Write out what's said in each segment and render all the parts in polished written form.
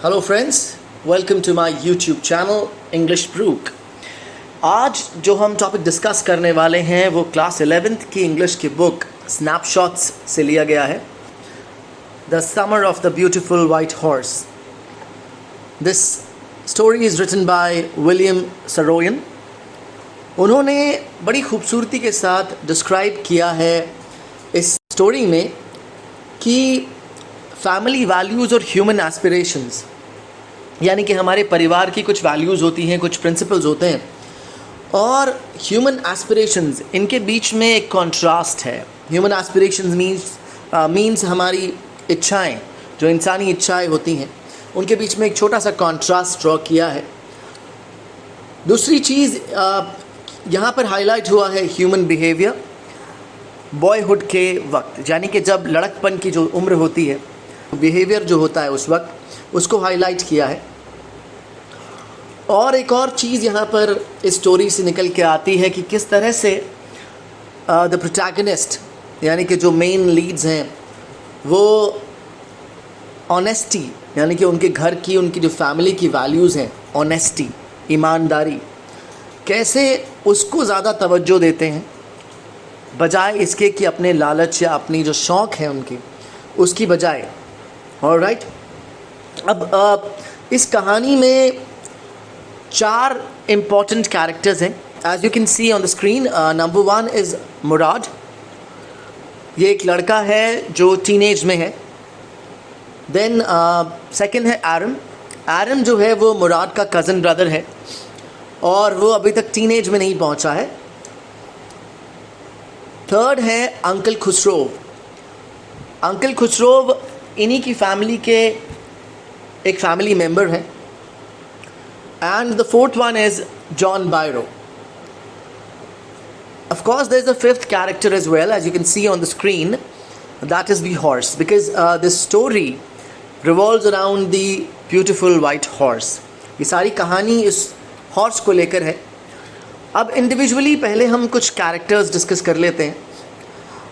Hello friends, welcome to my YouTube channel English Brook. आज जो हम टॉपिक डिस्कस करने वाले हैं वो क्लास 11th की इंग्लिश की बुक स्नैपशॉट्स से लिया गया है। The summer of the beautiful white horse. This story is written by William Saroyan. उन्होंने बड़ी खूबसूरती के साथ डिस्क्राइब किया है इस स्टोरी में कि फैमिली वैल्यूज़ और ह्यूमन एस्पिरेशंस, यानी कि हमारे परिवार की कुछ वैल्यूज़ होती हैं, कुछ प्रिंसिपल्स होते हैं, और ह्यूमन एस्पिरेशंस, इनके बीच में एक कॉन्ट्रास्ट है। ह्यूमन एस्पिरेशंस मीन्स हमारी इच्छाएं, जो इंसानी इच्छाएं होती हैं, उनके बीच में एक छोटा सा कॉन्ट्रास्ट ड्रॉ किया है। दूसरी चीज़ यहाँ पर हाईलाइट हुआ है ह्यूमन बिहेवियर बॉयहुड के वक्त, यानी कि जब लड़कपन की जो उम्र होती है, बिहेवियर जो होता है उस वक्त, उसको हाईलाइट किया है। और एक और चीज़ यहाँ पर इस स्टोरी से निकल के आती है कि किस तरह से द प्रोटैगनिस्ट, यानी कि जो मेन लीड्स हैं, वो ऑनेस्टी, यानी कि उनके घर की, उनकी जो फैमिली की वैल्यूज़ हैं, ऑनेस्टी, ईमानदारी, कैसे उसको ज़्यादा तवज्जो देते हैं बजाय इसके कि अपने लालच या अपनी जो शौक़ है उनकी, उसकी बजाय। ऑलराइट, अब इस कहानी में 4 इम्पॉर्टेंट कैरेक्टर्स हैं, as you can see on the screen. Number 1 is Mourad. ये एक लड़का है जो टीनेज में है। देन सेकंड है आरम। आरम जो है वो मुराद का कज़न ब्रदर है और वो अभी तक टीनेज में नहीं पहुंचा है। थर्ड है अंकल खुसरो। अंकल खुसरो इन्हीं की फैमिली के एक फैमिली मेंबर हैं। And the fourth one is John बायरो। Of course, there is a fifth character as well, as you can see on the screen. That is the horse, because this story revolves around the beautiful white horse. ये सारी कहानी इस horse को लेकर है। अब individually पहले हम कुछ कैरेक्टर्स डिस्कस कर लेते हैं।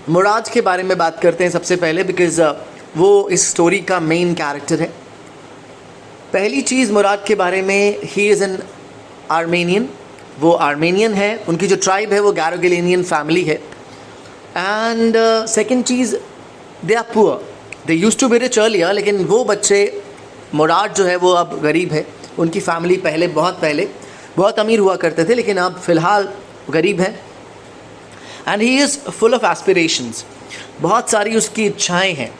मुराद के बारे में बात करते हैं सबसे पहले, बिकॉज वो इस स्टोरी का मेन कैरेक्टर है। पहली चीज़ मुराद के बारे में, ही इज़ एन आर्मेनियन। वो आर्मेनियन है, उनकी जो ट्राइब है वो गैरोगेलेनियन फैमिली है। एंड सेकेंड चीज़, they are poor. They used to be rich earlier, लेकिन वो बच्चे, मुराद जो है वो अब गरीब है। उनकी फैमिली पहले बहुत अमीर हुआ करते थे, लेकिन अब फ़िलहाल गरीब हैं। And he is full of aspirations. बहुत सारी उसकी इच्छाएं हैं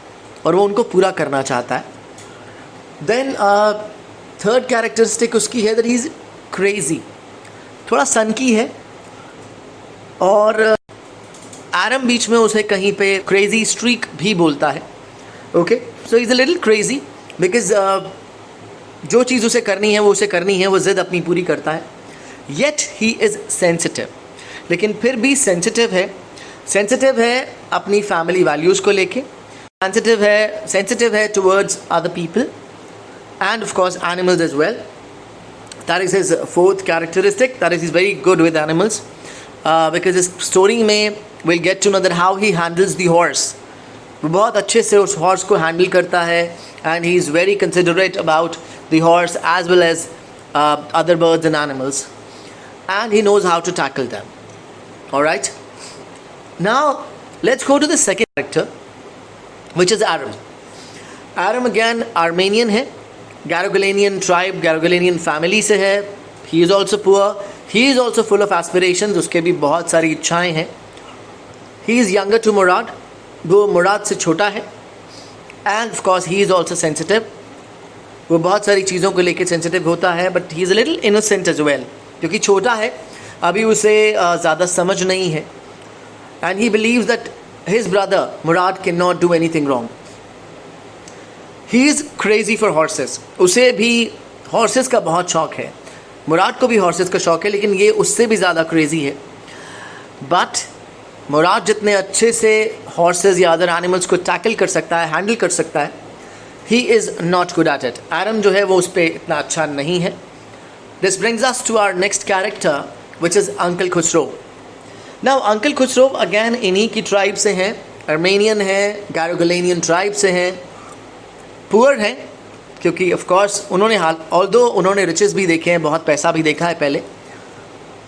और वो उनको पूरा करना चाहता है। देन थर्ड कैरेक्टरिस्टिक उसकी है दैट ही इज़ क्रेज़ी, थोड़ा सनकी है। और आरम बीच में उसे कहीं पे क्रेज़ी स्ट्रीक भी बोलता है। Okay, so is a little crazy because जो चीज़ उसे करनी है वो उसे करनी है, वो ज़िद अपनी पूरी करता है। येट ही इज़ सेंसिटिव, लेकिन फिर भी सेंसिटिव है अपनी फैमिली वैल्यूज़ को लेके, सेंसिटिव है towards other people and of course animals as well. That is his fourth characteristic, that is very good with animals, because इस स्टोरी में will get to know that how he handles the horse. वो बहुत अच्छे से उस horse को handle करता है, and he is very considerate about the horse as well as other birds and animals, and he knows how to tackle them. All right, now let's go to the second character, which is Aram. Aram again Armenian है, Garogolanian tribe, Garogolanian family से है। He is also poor, he is also full of aspirations, उसके भी बहुत सारी इच्छाएं हैं। He is younger to Murad, वो मुराद से छोटा है। And of course he is also sensitive, वो बहुत सारी चीज़ों को लेकर सेंसिटिव होता है, but he is a little innocent as well, क्योंकि छोटा है, अभी उसे ज़्यादा समझ नहीं है। And he believes that his brother Murad can not do anything wrong. He is crazy for horses, उसे भी हॉर्सेस का बहुत शौक़ है। मुराद को भी हॉर्सेस का शौक़ है, लेकिन ये उससे भी ज़्यादा क्रेज़ी है। बट मुराद जितने अच्छे से हॉर्सेस या अदर एनिमल्स को टैकल कर सकता है, हैंडल कर सकता है, he is not good at it. आरम जो है वो उस पर इतना अच्छा नहीं है। This brings us to our next character, which is Uncle Khusro. Now Uncle Khusro again इन्हीं की ट्राइब से हैं, आर्मेनियन है, गैरोगोलेनियन ट्राइब से हैं, पुअर हैं, क्योंकि ऑफ कोर्स उन्होंने ऑल्दो उन्होंने रिचेस भी देखे हैं, बहुत पैसा भी देखा है पहले,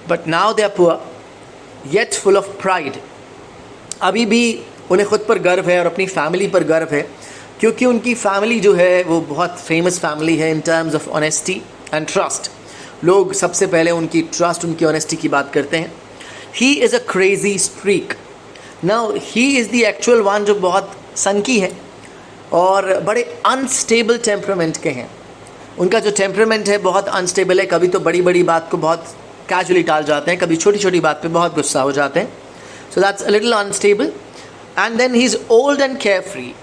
but now they are poor yet full of pride. अभी भी उन्हें खुद पर गर्व है और अपनी फैमिली पर गर्व है, क्योंकि उनकी फैमिली जो है वो बहुत फेमस फैमिली है in terms of honesty and trust. लोग सबसे पहले उनकी ट्रस्ट, उनकी ऑनेस्टी की बात करते हैं। ही is a crazy streak. Now he is the actual one जो बहुत सनकी है और बड़े अनस्टेबल टेम्परामेंट के हैं। उनका जो टेम्परामेंट है बहुत अनस्टेबल है। कभी तो बड़ी बड़ी बात को बहुत कैजुअली टाल जाते हैं, कभी छोटी छोटी बात पे बहुत गुस्सा हो जाते हैं। So that's a little unstable. And then he is old and carefree.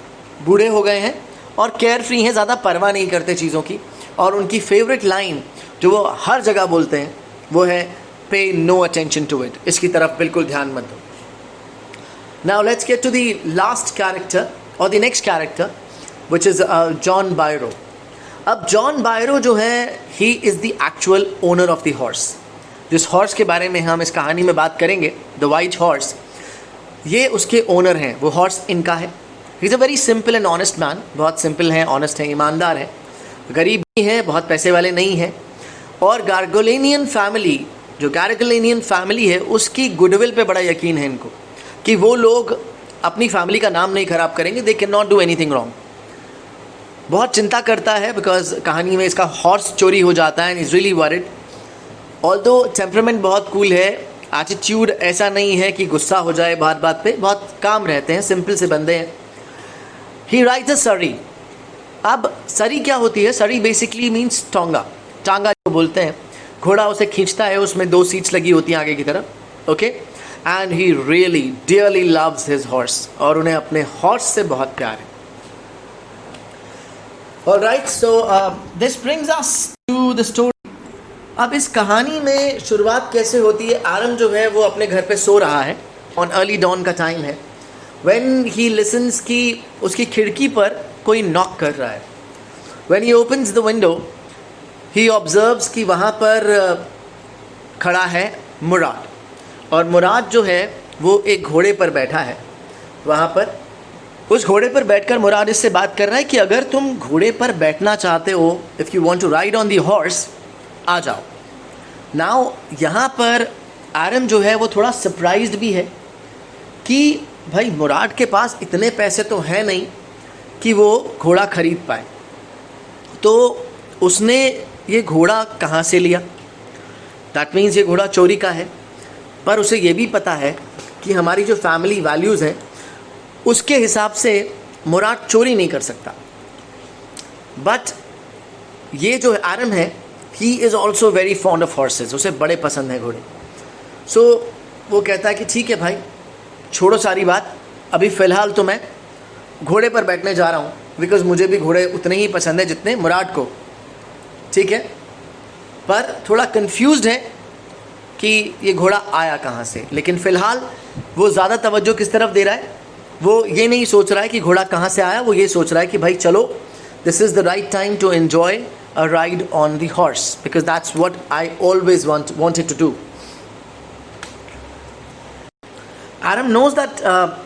बूढ़े हो गए हैं और केयर फ्री हैं, ज़्यादा परवाह नहीं करते चीज़ों की। और उनकी फेवरेट लाइन जो वो हर जगह बोलते हैं वो है पे नो अटेंशन टू इट, इसकी तरफ बिल्कुल ध्यान मत दो। Now let's get to the last character और the next character which is John Byro. अब जॉन बायरो जो है he is the actual owner of the horse. जिस हॉर्स के बारे में हम इस कहानी में बात करेंगे, द वाइट हॉर्स, ये उसके ओनर हैं, वो हॉर्स इनका है। He is a very simple and honest man. बहुत सिंपल हैं, ऑनेस्ट हैं, ईमानदार हैं, गरीब भी हैं, बहुत पैसे वाले नहीं हैं। और गार्गोलेनियन फैमिली, जो गार्गोलेनियन फैमिली है उसकी गुडविल पे बड़ा यकीन है इनको कि वो लोग अपनी फैमिली का नाम नहीं ख़राब करेंगे। They can not do anything wrong. बहुत चिंता करता है बिकॉज कहानी में इसका हॉर्स चोरी हो जाता है and is really worried. Although temperament बहुत कूल है, एटीट्यूड ऐसा नहीं है कि गुस्सा हो जाए बात बात पे, बहुत काम रहते हैं, सिंपल से बंदे हैं। ही राइड्स अ सरी। अब सरी क्या होती है? सरी बेसिकली मीन्स टोंगा, टांगा जो बोलते हैं। घोड़ा उसे खींचता है, उसमें 2 सीट्स लगी होती हैं आगे की तरफ। Okay, and he really dearly loves his horse, और उन्हें अपने हॉर्स से बहुत प्यार है। Alright, so this brings us to the story. अब इस कहानी में शुरुआत कैसे होती है? आरम जो है वो अपने घर पे सो रहा है, ऑन अर्ली डॉन का टाइम है, व्हेन ही लिसन्स कि उसकी खिड़की पर कोई नॉक कर रहा है। When he opens the window he observes कि वहाँ पर खड़ा है मुराद, और मुराद जो है वो एक घोड़े पर बैठा है। वहाँ पर उस घोड़े पर बैठकर मुराद इससे बात कर रहा है कि अगर तुम घोड़े पर बैठना चाहते हो, if you want to ride on the horse, आ जाओ। नाउ यहाँ पर आरम जो है वो थोड़ा सरप्राइज्ड भी है कि भाई मुराद के पास इतने पैसे तो हैं नहीं कि वो घोड़ा ख़रीद पाए, तो उसने ये घोड़ा कहाँ से लिया? दैट मीन्स ये घोड़ा चोरी का है। पर उसे ये भी पता है कि हमारी जो फैमिली वैल्यूज़ हैं उसके हिसाब से मुराद चोरी नहीं कर सकता। बट ये जो आरम है, he is also very fond of horses, उसे बड़े पसंद हैं घोड़े। सो वो कहता है कि ठीक है भाई, छोड़ो सारी बात, अभी फ़िलहाल तो मैं घोड़े पर बैठने जा रहा हूँ, बिकॉज़ मुझे भी घोड़े उतने ही पसंद है जितने मुराद को। ठीक है, पर थोड़ा कंफ्यूज्ड है कि ये घोड़ा आया कहाँ से। लेकिन फ़िलहाल वो ज़्यादा तवज्जो किस तरफ दे रहा है? वो ये नहीं सोच रहा है कि घोड़ा कहाँ से आया, वो ये सोच रहा है कि भाई चलो, this is the right time to enjoy a ride on the horse, because that's what I always wanted to do. Aram knows that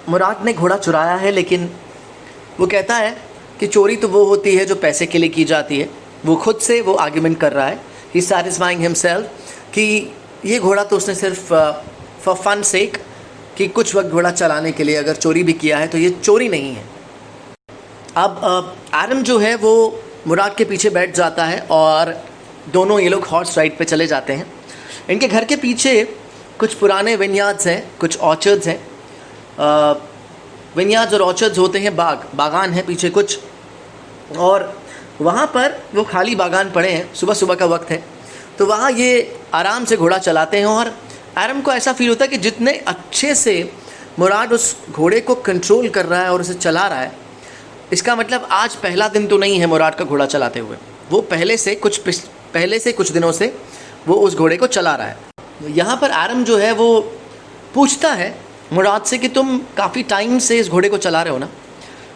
मुराद ने घोड़ा चुराया है, लेकिन वो कहता है कि चोरी तो वो होती है जो पैसे के लिए की जाती है। वो खुद से वो आर्ग्यूमेंट कर रहा है, ही इज सैटिस्फाइंग हिमसेल्फ कि ये घोड़ा तो उसने सिर्फ फॉर फन सेक, कि कुछ वक्त घोड़ा चलाने के लिए अगर चोरी भी किया है तो ये चोरी नहीं है। अब आरम जो है वो मुराद के पीछे बैठ जाता है और दोनों ये लोग हॉर्स राइड पे चले जाते हैं। इनके घर के पीछे कुछ पुराने विनयार्ड्स हैं, कुछ ऑर्चर्ड्स हैं। विनयार्ड्स और ऑर्चर्ड्स होते हैं बागान है पीछे कुछ, और वहाँ पर वो खाली बागान पड़े हैं, सुबह सुबह का वक्त है, तो वहाँ ये आराम से घोड़ा चलाते हैं। और आरम को ऐसा फील होता है कि जितने अच्छे से मुराद उस घोड़े को कंट्रोल कर रहा है और उसे चला रहा है, इसका मतलब आज पहला दिन तो नहीं है मुराद का घोड़ा चलाते हुए, वो पहले से कुछ दिनों से वो उस घोड़े को चला रहा है। यहाँ पर आरम जो है वो पूछता है मुराद से कि तुम काफ़ी टाइम से इस घोड़े को चला रहे हो ना?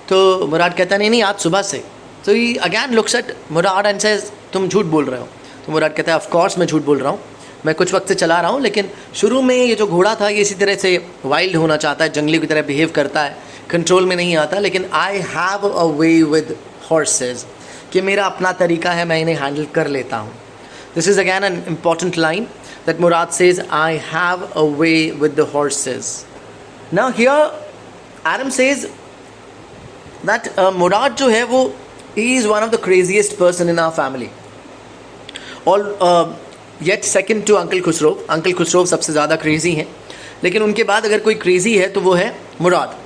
तो मुराद कहता नहीं आज सुबह से। तो he again looks at Mourad and says तुम झूठ बोल रहे हो। तो मुराद कहता है ऑफ कोर्स मैं झूठ बोल रहा हूँ, मैं कुछ वक्त से चला रहा हूँ, लेकिन शुरू में ये जो घोड़ा था ये इसी तरह से वाइल्ड होना चाहता है, जंगली की तरह बिहेव करता है, कंट्रोल में नहीं आता, लेकिन आई have a way with horses कि मेरा अपना तरीका है, मैं इन्हें हैंडल कर लेता हूँ. This is again an important line that Mourad says, I have a way with the horses. Now here Adam says that Mourad जो है वो he is one of the craziest person in our family. और yet second to uncle Khosrove. Uncle Khosrove सबसे ज़्यादा crazy हैं, लेकिन उनके बाद अगर कोई क्रेज़ी है तो वो है मुराद.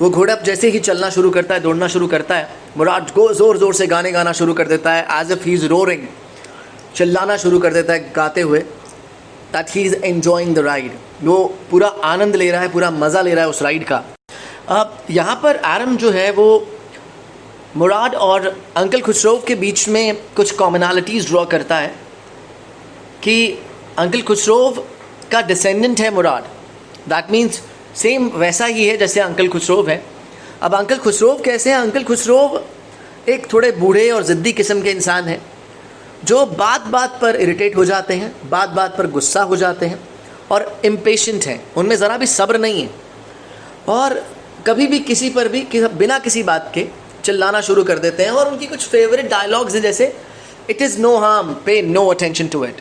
वो घोड़ा जैसे ही चलना शुरू करता है, दौड़ना शुरू करता है, मुराद ज़ोर ज़ोर से गाने गाना शुरू कर देता है, as if he is roaring, चिल्लाना शुरू कर देता है गाते हुए, that he is enjoying the ride. वो पूरा आनंद ले रहा है, पूरा मज़ा ले रहा है उस राइड का. अब यहाँ पर एडम जो है वो मुराद और अंकल खुसरो के बीच में कुछ कॉमनैलिटीज़ ड्रॉ करता है कि अंकल खुसरो का डिसेंडेंट है मुराद. दैट मीन्स सेम वैसा ही है जैसे अंकल खुसरो है. अब अंकल खुसरो कैसे हैं? अंकल खुसरो एक थोड़े बूढ़े और ज़िद्दी किस्म के इंसान हैं जो बात बात पर इरिटेट हो जाते हैं, बात बात पर गुस्सा हो जाते हैं और इम्पेशेंट हैं. उनमें ज़रा भी सब्र नहीं है और कभी भी किसी पर भी बिना किसी बात के चिल्लाना शुरू कर देते हैं. और उनकी कुछ फेवरेट डायलॉग्स हैं जैसे, इट इज़ नो हार्म, पे नो अटेंशन टू इट.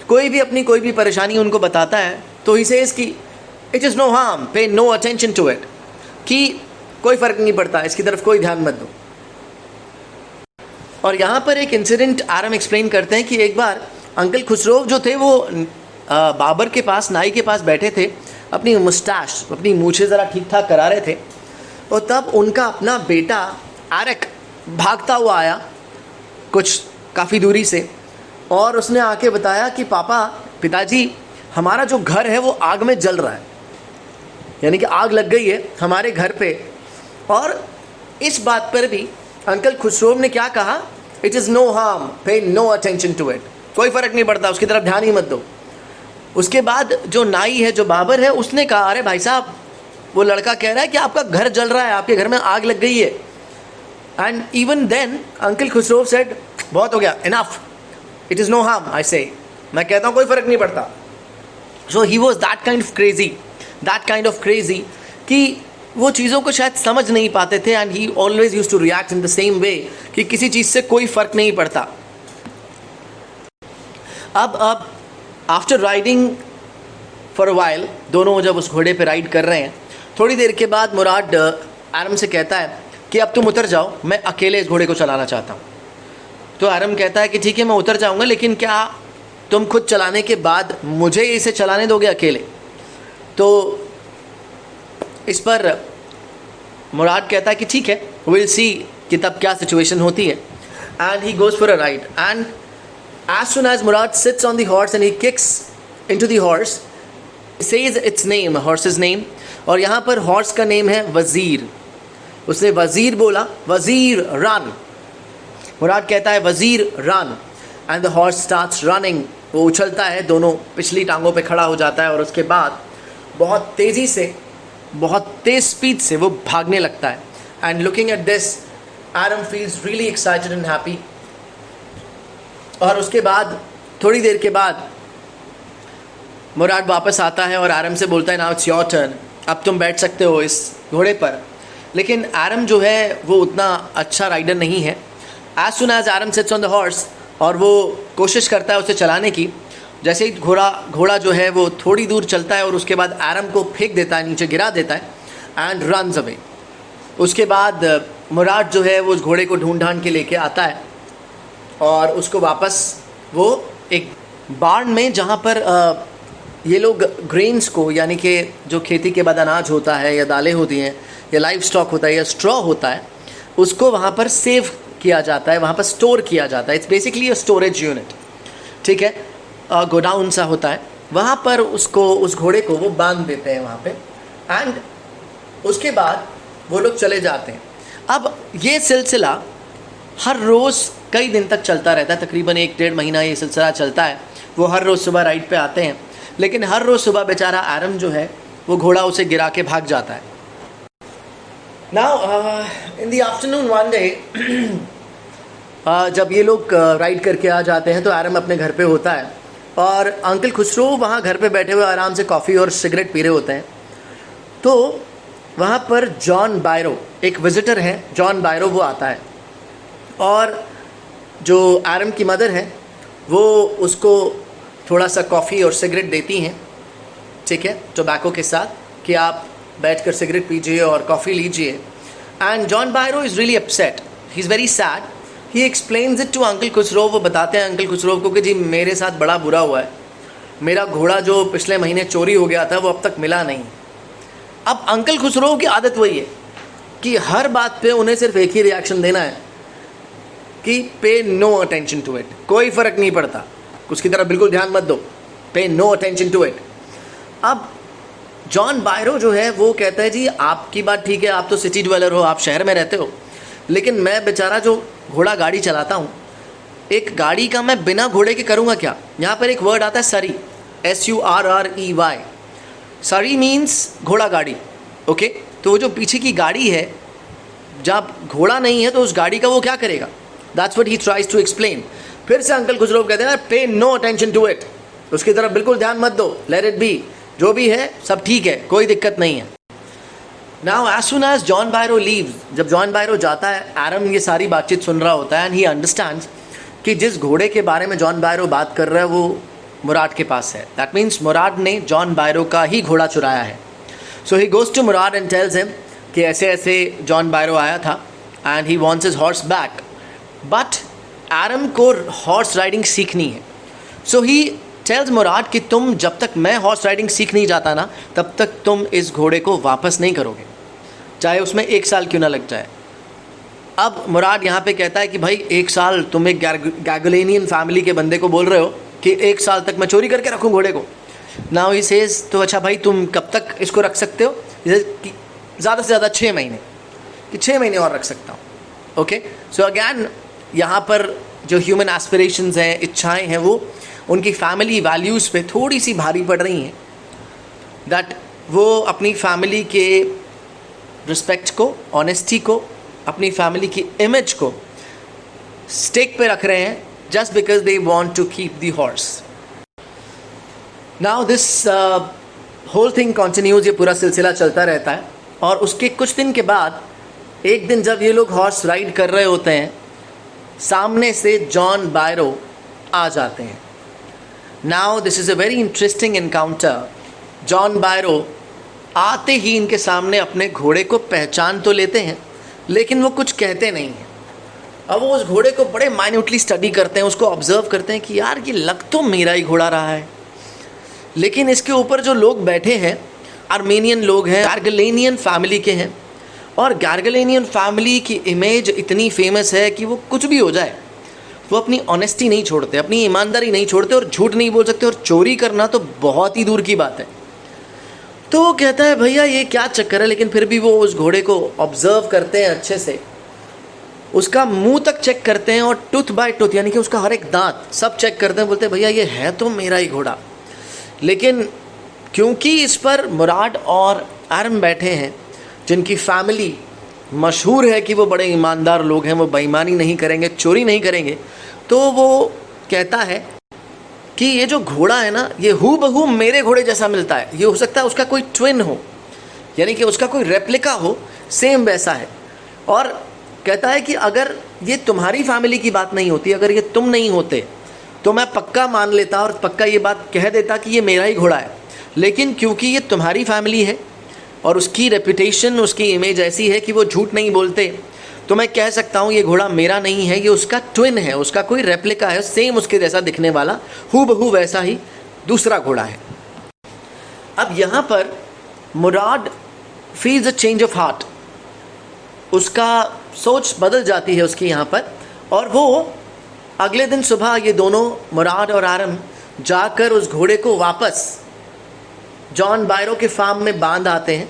कोई भी अपनी कोई भी परेशानी उनको बताता है तो ही सेज कि इट इज़ नो हार्म, पे नो अटेंशन टू इट, कि कोई फ़र्क नहीं पड़ता, इसकी तरफ कोई ध्यान मत दो. और यहाँ पर एक इंसिडेंट आरम एक्सप्लेन करते हैं कि एक बार अंकल खुसरो जो थे वो बाबर के पास, नाई के पास बैठे थे, अपनी मुस्टैश, अपनी मूछें ज़रा ठीक ठाक करा रहे थे, और तब उनका अपना बेटा आरक भागता हुआ आया कुछ काफ़ी दूरी से, और उसने आके बताया कि पिताजी हमारा जो घर है वो आग में जल रहा है, यानी कि आग लग गई है हमारे घर पे. और इस बात पर भी अंकल खुसरो ने क्या कहा, इट इज़ नो हार्म, पे नो अटेंशन टू इट, कोई फ़र्क नहीं पड़ता, उसकी तरफ ध्यान ही मत दो. उसके बाद जो नाई है, जो बाबर है, उसने कहा, अरे भाई साहब, वो लड़का कह रहा है कि आपका घर जल रहा है, आपके घर में आग लग गई है. And even then uncle Khosrove said, बहुत हो गया, enough, it is no harm, I say, मैं कहता हूँ कोई फ़र्क नहीं पड़ता. So he was that kind of crazy कि वो चीज़ों को शायद समझ नहीं पाते थे. And he always use to react in the same way कि किसी चीज़ से कोई फ़र्क नहीं पड़ता. अब after riding for a while, दोनों जब उस घोड़े पे राइड कर रहे हैं, थोड़ी देर के बाद मुराद आरम से कहता है कि अब तुम उतर जाओ, मैं अकेले इस घोड़े को चलाना चाहता हूँ. तो आरम कहता है कि ठीक है, मैं उतर जाऊँगा, लेकिन क्या तुम खुद चलाने के बाद मुझे इसे चलाने दोगे अकेले? तो इस पर मुराद कहता है कि ठीक है, विल सी कि तब क्या सिचुएशन होती है. And he goes for a ride. And as soon as Murad sits on the horse and he kicks into the horse, says its name, horse's name, और यहाँ पर horse का नेम है वज़ीर. उसने वज़ीर बोला, वज़ीर रन. मुराद कहता है वज़ीर run, and the horse starts running. वो उछलता है, दोनों पिछली टांगों पे खड़ा हो जाता है और उसके बाद बहुत तेज़ी से, बहुत तेज़ स्पीड से वो भागने लगता है. and looking at this, Adam feels really excited and happy. और उसके बाद थोड़ी देर के बाद मुराद वापस आता है और आरम से बोलता है, नाउ इट्स योर टर्न, अब तुम बैठ सकते हो इस घोड़े पर. लेकिन आरम जो है वो उतना अच्छा राइडर नहीं है. As soon as Aram sits on the horse, और वो कोशिश करता है उसे चलाने की, जैसे ही घोड़ा जो है वो थोड़ी दूर चलता है और उसके बाद आरम को फेंक देता है, नीचे गिरा देता है एंड रन्स अवे. उसके बाद मुराद जो है वो उस घोड़े को ढूंढ ढांढ के लेके आता है और उसको वापस वो एक बार्न में, जहाँ पर ये लोग ग्रेन्स को, यानी कि जो खेती के बाद अनाज होता है या दालें होती हैं या लाइव स्टॉक होता है या स्ट्रॉ होता है, उसको वहाँ पर सेव किया जाता है, वहाँ पर स्टोर किया जाता है. It's basically a storage unit, ठीक है, गोडाउन सा होता है. वहाँ पर उसको, उस घोड़े को वो बांध देते हैं वहाँ पे, एंड उसके बाद वो लोग चले जाते हैं. अब ये सिलसिला हर रोज़ कई दिन तक चलता रहता है, तकरीबन 1-1.5 महीना ये सिलसिला चलता है. वो हर रोज़ सुबह राइड पे आते हैं, लेकिन हर रोज़ सुबह बेचारा आरम जो है वो घोड़ा उसे गिरा के भाग जाता है. Now in the afternoon one day, जब ये लोग राइड करके आ जाते हैं तो आरम अपने घर पे होता है और अंकल खुसरो वहाँ घर पे बैठे हुए आराम से कॉफ़ी और सिगरेट पी रहे होते हैं. तो वहाँ पर जॉन बायरो, एक विज़िटर है, जॉन बायरो, वो आता है और जो एरम की मदर है वो उसको थोड़ा सा कॉफ़ी और सिगरेट देती हैं, ठीक है, टोबैको के साथ, कि आप बैठकर सिगरेट पीजिए और कॉफ़ी लीजिए. And John Byro is really upset, he is very sad. He explains it to uncle Khosrove. वो बताते हैं अंकल खुसरो को कि जी मेरे साथ बड़ा बुरा हुआ है, मेरा घोड़ा जो पिछले महीने चोरी हो गया था वो अब तक मिला नहीं. अब अंकल खुसरो की आदत वही है कि हर बात पे उन्हें सिर्फ एक ही रिएक्शन देना है कि पे नो अटेंशन टू इट, कोई फ़र्क नहीं पड़ता, उसकी तरफ बिल्कुल ध्यान मत दो, पे नो अटेंशन टू इट. अब जॉन बायरो जो है वो कहता है जी आपकी बात ठीक है, आप तो सिटी ड्वेलर हो, आप शहर में रहते हो, लेकिन मैं बेचारा जो घोड़ा गाड़ी चलाता हूँ, एक गाड़ी का मैं बिना घोड़े के करूँगा क्या. यहाँ पर एक वर्ड आता है सरी, SURREY. सरी मीन्स घोड़ा गाड़ी, ओके. तो वो जो पीछे की गाड़ी है, जब घोड़ा नहीं है तो उस गाड़ी का वो क्या करेगा. That's what he tries to explain. फिर से अंकल खुसरो कहते हैं पे नो अटेंशन टू इट, उसकी तरफ बिल्कुल ध्यान मत दो, लेट इट बी, जो भी है सब ठीक है, कोई दिक्कत नहीं है. Now as soon as John Byro leaves, जब जॉन बायरो जाता है, एरम ये सारी बातचीत सुन रहा होता है एंड ही अंडरस्टैंड्स कि जिस घोड़े के बारे में जॉन बायरो बात कर रहा है वो मुराद के पास है. दैट मीन्स मुराद ने जॉन बायरो का ही घोड़ा चुराया है. So he goes to Mourad and tells him कि ऐसे ऐसे जॉन बायरो आया था and he wants his horse back. But Aram को हॉर्स राइडिंग सीखनी है. सो ही टेल्स मुराद कि तुम जब तक मैं हॉर्स राइडिंग सीख नहीं जाता ना, तब तक तुम इस घोड़े को वापस नहीं करोगे, चाहे उसमें 1 साल क्यों ना लग जाए. अब मुराद यहाँ पे कहता है कि भाई 1 साल, तुम एक गैगोलेनियन फैमिली के बंदे को बोल रहे हो कि 1 साल तक मैं चोरी करके रखूँ घोड़े को. नाउ ही सेज तो अच्छा भाई तुम कब तक इसको रख सकते हो. ज़्यादा से ज़्यादा 6 महीने, कि 6 महीने और रख सकता हूँ. ओके. सो अगैन यहाँ पर जो ह्यूमन एस्पिरेशंस हैं, इच्छाएं हैं, वो उनकी फैमिली वैल्यूज़ पे थोड़ी सी भारी पड़ रही हैं. दैट वो अपनी फैमिली के रिस्पेक्ट को, ऑनेस्टी को, अपनी फैमिली की इमेज को स्टेक पे रख रहे हैं just because they want to keep the horse. Now this whole thing continues, ये पूरा सिलसिला चलता रहता है. और उसके कुछ दिन के बाद एक दिन जब ये लोग हॉर्स राइड कर रहे होते हैं, सामने से जॉन बायरो आ जाते हैं. Now this is a very interesting encounter. John Byro आते ही इनके सामने अपने घोड़े को पहचान तो लेते हैं, लेकिन वो कुछ कहते नहीं हैं. अब वो उस घोड़े को बड़े माइन्यूटली स्टडी करते हैं, उसको ऑब्जर्व करते हैं कि यार ये लग तो मेरा ही घोड़ा रहा है, लेकिन इसके ऊपर जो लोग बैठे हैं आर्मेनियन लोग हैं, गार्गलेनियन फैमिली के हैं. और गार्गलेनियन फैमिली की इमेज इतनी फेमस है कि वो कुछ भी हो जाए वो अपनी ऑनेस्टी नहीं छोड़ते, अपनी ईमानदारी नहीं छोड़ते, और झूठ नहीं बोल सकते, और चोरी करना तो बहुत ही दूर की बात है. तो वो कहता है भैया ये क्या चक्कर है. लेकिन फिर भी वो उस घोड़े को ऑब्जर्व करते हैं अच्छे से, उसका मुंह तक चेक करते हैं और टूथ बाय टूथ, यानी कि उसका हर एक दांत सब चेक करते हैं. बोलते हैं भैया ये है तो मेरा ही घोड़ा. लेकिन क्योंकि इस पर मुराद और एरम बैठे हैं जिनकी फैमिली मशहूर है कि वो बड़े ईमानदार लोग हैं, वो बेईमानी नहीं करेंगे, चोरी नहीं करेंगे, तो वो कहता है कि ये जो घोड़ा है ना, ये हूबहू मेरे घोड़े जैसा मिलता है. ये हो सकता है उसका कोई ट्विन हो, यानी कि उसका कोई रेप्लिका हो, सेम वैसा है. और कहता है कि अगर ये तुम्हारी फैमिली की बात नहीं होती, अगर ये तुम नहीं होते, तो मैं पक्का मान लेता और पक्का ये बात कह देता कि ये मेरा ही घोड़ा है. लेकिन क्योंकि ये तुम्हारी फैमिली है और उसकी रेपुटेशन, उसकी इमेज ऐसी है कि वो झूठ नहीं बोलते, तो मैं कह सकता हूँ ये घोड़ा मेरा नहीं है, ये उसका ट्विन है, उसका कोई रेप्लिका है, सेम उसके जैसा दिखने वाला, हूबहू वैसा ही दूसरा घोड़ा है. अब यहाँ पर Mourad feels a change of heart, उसका सोच बदल जाती है उसकी यहाँ पर. और वो अगले दिन सुबह ये दोनों, मुराद और एरम, जाकर उस घोड़े को वापस जॉन बायरो के फार्म में बांध आते हैं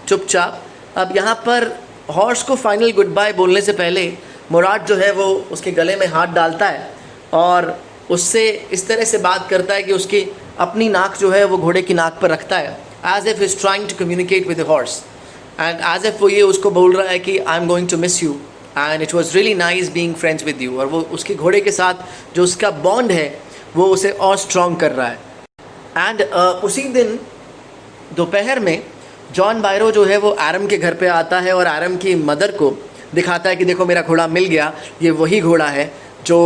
चुपचाप. अब यहाँ पर हॉर्स को फाइनल गुड बाय बोलने से पहले मुराद जो है वो उसके गले में हाथ डालता है और उससे इस तरह से बात करता है कि उसकी अपनी नाक जो है वो घोड़े की नाक पर रखता है, as if is trying to communicate with the horse, and as if वो ये उसको बोल रहा है कि I am going to miss you and it was really nice being friends with you. और वो उसके घोड़े के साथ जो उसका बॉन्ड है वो उसे और स्ट्रॉन्ग कर रहा है. एंड उसी दिन दोपहर में जॉन बायरो जो है वो एरम के घर पे आता है और एरम की मदर को दिखाता है कि देखो मेरा घोड़ा मिल गया, ये वही घोड़ा है जो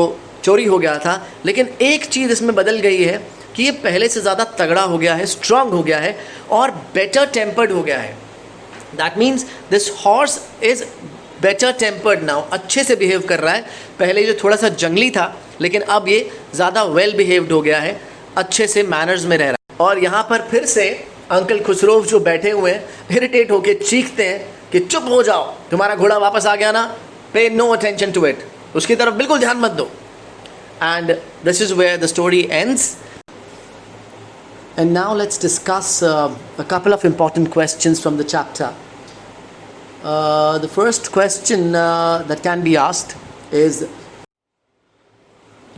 चोरी हो गया था, लेकिन एक चीज़ इसमें बदल गई है कि ये पहले से ज़्यादा तगड़ा हो गया है, स्ट्रांग हो गया है और बेटर टेम्पर्ड हो गया है. That means this horse is better tempered now, अच्छे से बिहेव कर रहा है. पहले जो थोड़ा सा जंगली था, लेकिन अब ये ज़्यादा वेल बिहेव्ड हो गया है, अच्छे से मैनर्स में रह रहा है. और यहाँ पर फिर से अंकल खुसरो जो बैठे हुए हैं इरिटेट होके चीखते हैं कि चुप हो जाओ, तुम्हारा घोड़ा वापस आ गया ना, पे नो अटेंशन टू इट, उसकी तरफ बिल्कुल ध्यान मत दो. And this is where the story ends. And now let's discuss a couple of important questions from the chapter. The first question that can be asked is,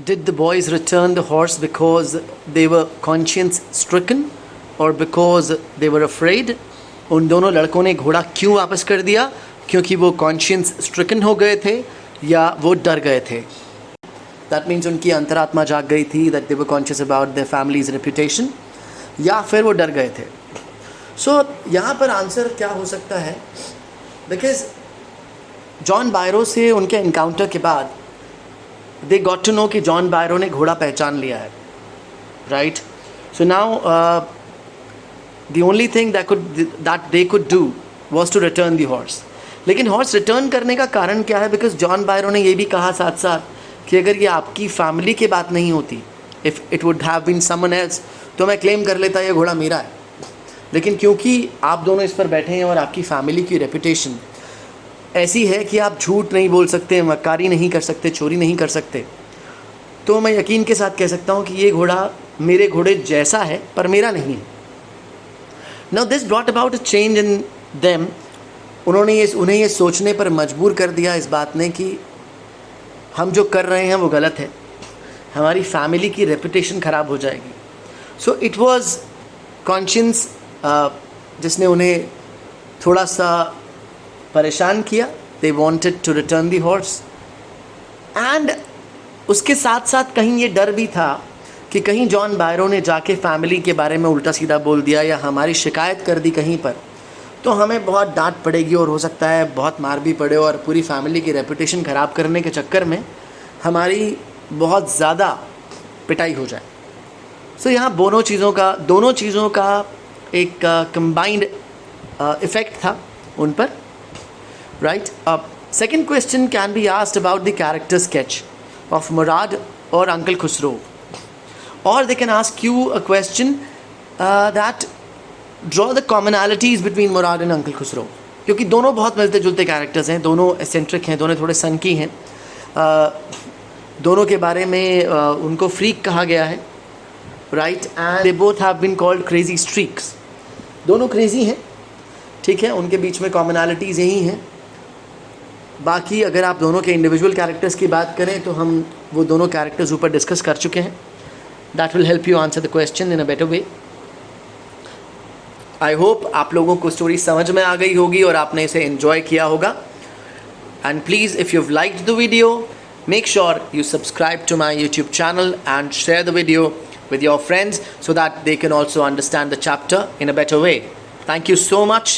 did the boys return the horse because they were conscience stricken or because they were afraid? उन दोनों लड़कों ने घोड़ा क्यों वापस कर दिया? क्योंकि वो conscience stricken हो गए थे या वो डर गए थे? That means उनकी अंतरात्मा जाग गई थी, that they were conscious about their family's reputation, या फिर वो डर गए थे. So यहाँ पर आंसर क्या हो सकता है? बिकॉज जॉन बायरो से उनके इनकाउंटर के बाद दे गॉट टू नो कि जॉन बायरो ने घोड़ा पहचान लिया है, right. So now the only thing that they could do was to return the horse. लेकिन हॉर्स रिटर्न करने का कारण क्या है? बिकॉज जॉन बायरो ने ये भी कहा साथ साथ कि अगर ये आपकी फैमिली की बात नहीं होती, if it would have been someone else, तो मैं क्लेम कर लेता ये घोड़ा मेरा है. लेकिन क्योंकि आप दोनों इस पर बैठे हैं और आपकी फैमिली की रेपुटेशन ऐसी है कि आप झूठ नहीं बोल सकते, मक्कारी नहीं कर सकते, चोरी नहीं कर सकते, तो मैं यकीन के साथ कह सकता हूँ कि ये घोड़ा मेरे घोड़े जैसा है पर मेरा नहीं है. Now this brought about a change in them. उन्हें ये सोचने पर मजबूर कर दिया इस बात ने कि हम जो कर रहे हैं वो गलत है, हमारी फैमिली की रेपुटेशन ख़राब हो जाएगी. सो इट वॉज कॉन्शियंस जिसने उन्हें थोड़ा सा परेशान किया. They wanted to return the horse एंड उसके साथ साथ कहीं ये डर भी था कि कहीं जॉन बायरो ने जाके फैमिली के बारे में उल्टा सीधा बोल दिया या हमारी शिकायत कर दी कहीं पर, तो हमें बहुत डांट पड़ेगी और हो सकता है बहुत मार भी पड़े और पूरी फैमिली की रेपुटेशन ख़राब करने के चक्कर में हमारी बहुत ज़्यादा पिटाई हो जाए. सो यहाँ दोनों चीज़ों का एक कंबाइंड इफ़ेक्ट था उन पर, right. Second question can be asked about the character sketch of Mourad और अंकल खुसरो, और they can ask you a question that draw the commonalities between Mourad and uncle Khosrove, क्योंकि दोनों बहुत मिलते जुलते कैरेक्टर्स हैं, दोनों एसेंट्रिक हैं, दोनों थोड़े सनकी हैं. दोनों के बारे में उनको फ्रीक कहा गया है, right. And they both have been called crazy streaks. दोनों क्रेजी हैं, ठीक है, उनके बीच में कॉमनैलिटीज़ यही हैं. बाकी अगर आप दोनों के इंडिविजुअल कैरेक्टर्स की बात करें तो हम वो दोनों कैरेक्टर्स ऊपर डिस्कस कर चुके हैं. That will help you answer the question in a better way. I hope आप लोगों को स्टोरी समझ में आ गई होगी और आपने इसे एंजॉय किया होगा. And please if you have liked the video, make sure you subscribe to my YouTube channel and share the video with your friends so that they can also understand the chapter in a better way. Thank you so much.